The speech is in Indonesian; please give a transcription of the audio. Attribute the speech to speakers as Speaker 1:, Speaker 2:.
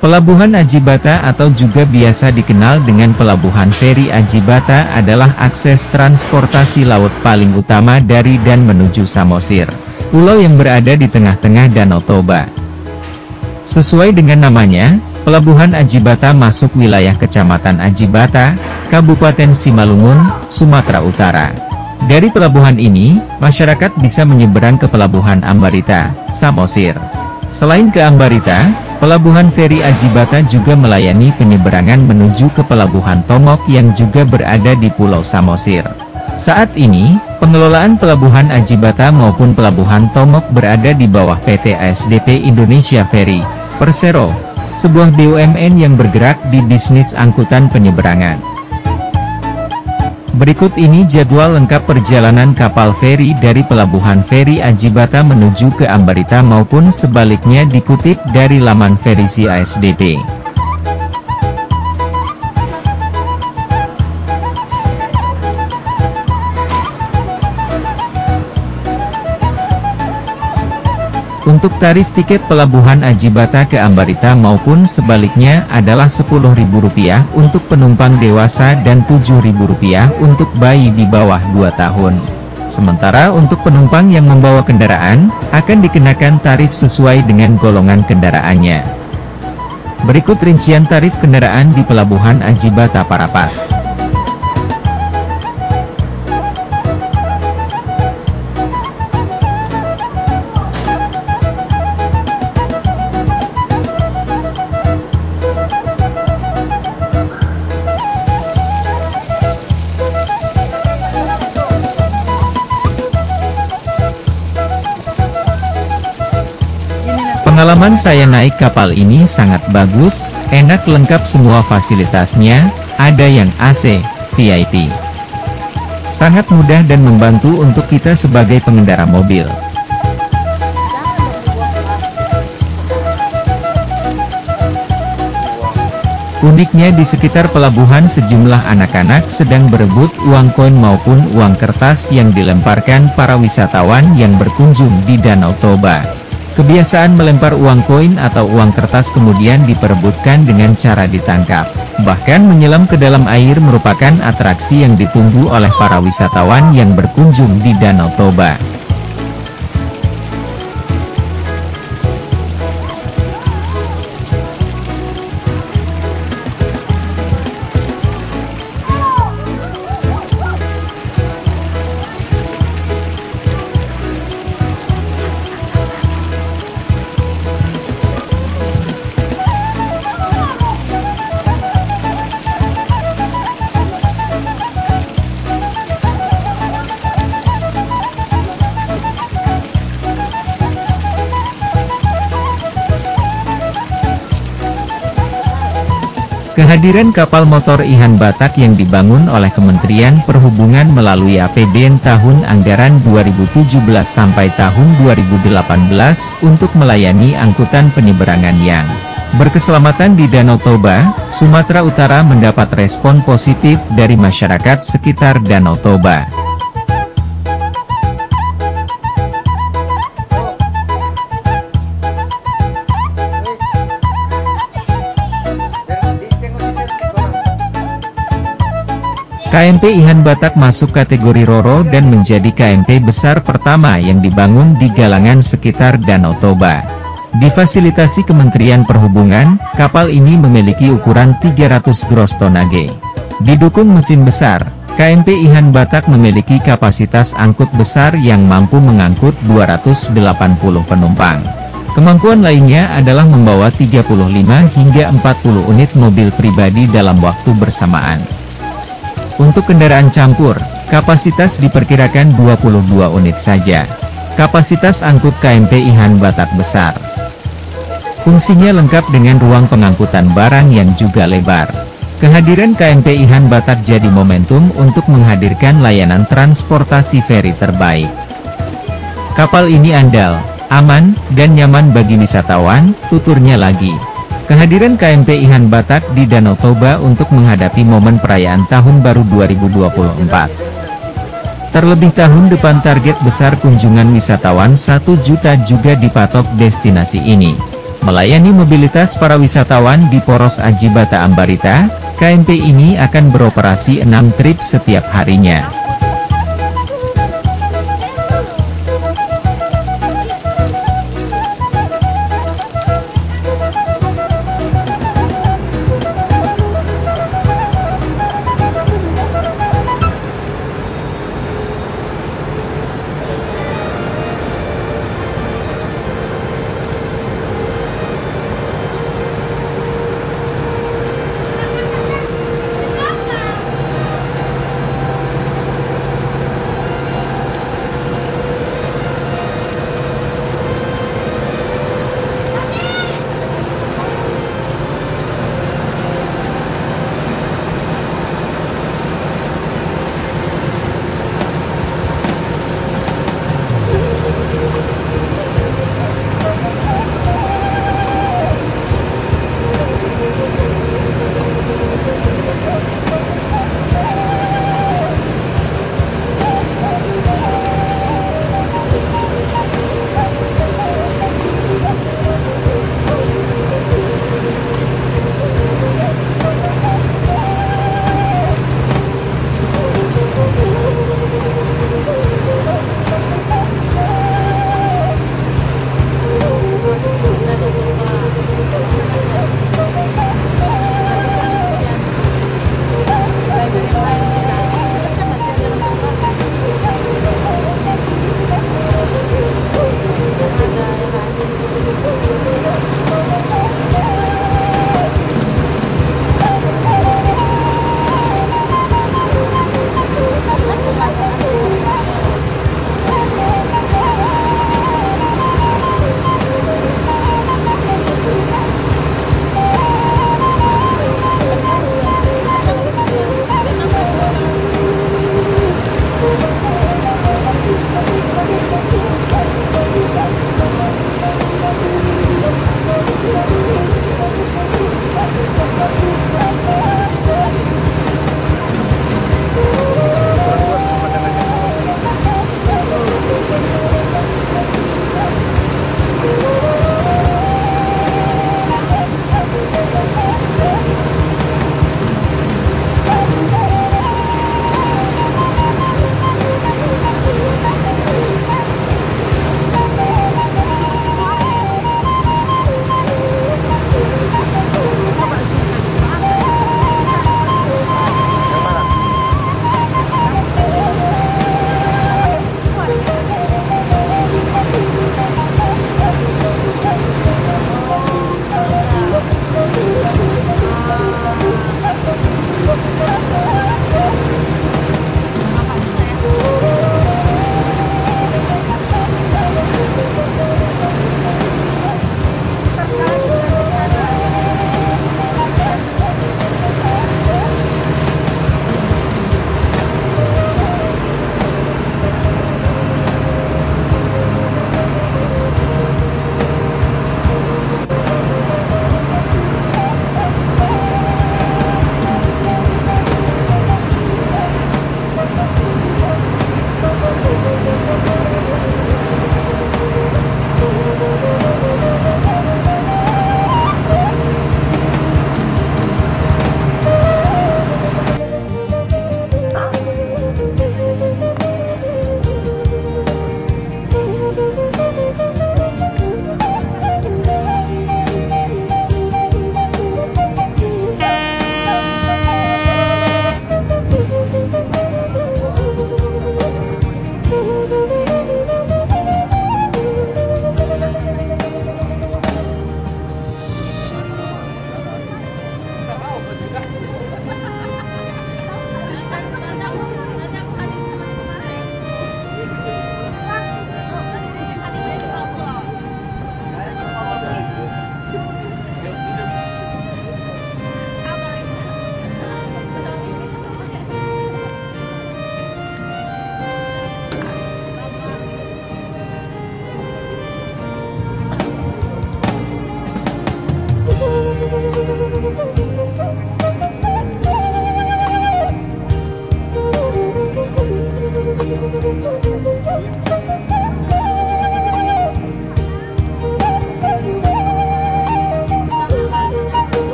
Speaker 1: Pelabuhan Ajibata atau juga biasa dikenal dengan Pelabuhan Feri Ajibata adalah akses transportasi laut paling utama dari dan menuju Samosir, pulau yang berada di tengah-tengah Danau Toba. Sesuai dengan namanya, Pelabuhan Ajibata masuk wilayah Kecamatan Ajibata, Kabupaten Simalungun, Sumatera Utara. Dari pelabuhan ini, masyarakat bisa menyeberang ke Pelabuhan Ambarita, Samosir. Selain ke Ambarita, Pelabuhan Feri Ajibata juga melayani penyeberangan menuju ke Pelabuhan Tomok yang juga berada di Pulau Samosir. Saat ini, pengelolaan Pelabuhan Ajibata maupun Pelabuhan Tomok berada di bawah PT ASDP Indonesia Ferry, Persero, sebuah BUMN yang bergerak di bisnis angkutan penyeberangan. Berikut ini jadwal lengkap perjalanan kapal feri dari Pelabuhan Feri Ajibata menuju ke Ambarita maupun sebaliknya dikutip dari laman Ferisi ASDP. Untuk tarif tiket Pelabuhan Ajibata ke Ambarita maupun sebaliknya adalah Rp10.000 untuk penumpang dewasa dan Rp7.000 untuk bayi di bawah 2 tahun. Sementara untuk penumpang yang membawa kendaraan, akan dikenakan tarif sesuai dengan golongan kendaraannya. Berikut rincian tarif kendaraan di Pelabuhan Ajibata Parapat. Pengalaman saya naik kapal ini sangat bagus, enak, lengkap semua fasilitasnya, ada yang AC, VIP. Sangat mudah dan membantu untuk kita sebagai pengendara mobil. Uniknya di sekitar pelabuhan sejumlah anak-anak sedang berebut uang koin maupun uang kertas yang dilemparkan para wisatawan yang berkunjung di Danau Toba. Kebiasaan melempar uang koin atau uang kertas kemudian diperebutkan dengan cara ditangkap. Bahkan menyelam ke dalam air merupakan atraksi yang ditunggu oleh para wisatawan yang berkunjung di Danau Toba. Kehadiran kapal motor Ihan Batak yang dibangun oleh Kementerian Perhubungan melalui APBN tahun anggaran 2017 sampai tahun 2018 untuk melayani angkutan penyeberangan yang berkeselamatan di Danau Toba, Sumatera Utara mendapat respon positif dari masyarakat sekitar Danau Toba. KMP Ihan Batak masuk kategori Roro dan menjadi KMP besar pertama yang dibangun di galangan sekitar Danau Toba. Difasilitasi Kementerian Perhubungan, kapal ini memiliki ukuran 300 gross tonnage. Didukung mesin besar, KMP Ihan Batak memiliki kapasitas angkut besar yang mampu mengangkut 280 penumpang. Kemampuan lainnya adalah membawa 35 hingga 40 unit mobil pribadi dalam waktu bersamaan. Untuk kendaraan campur, kapasitas diperkirakan 22 unit saja. Kapasitas angkut KMP Ihan Batak besar. Fungsinya lengkap dengan ruang pengangkutan barang yang juga lebar. Kehadiran KMP Ihan Batak jadi momentum untuk menghadirkan layanan transportasi feri terbaik. Kapal ini andal, aman, dan nyaman bagi wisatawan, tuturnya lagi. Kehadiran KMP Ihan Batak di Danau Toba untuk menghadapi momen perayaan Tahun Baru 2024. Terlebih tahun depan target besar kunjungan wisatawan 1 juta juga dipatok destinasi ini. Melayani mobilitas para wisatawan di Poros Aji Bata Ambarita, KMP ini akan beroperasi 6 trip setiap harinya.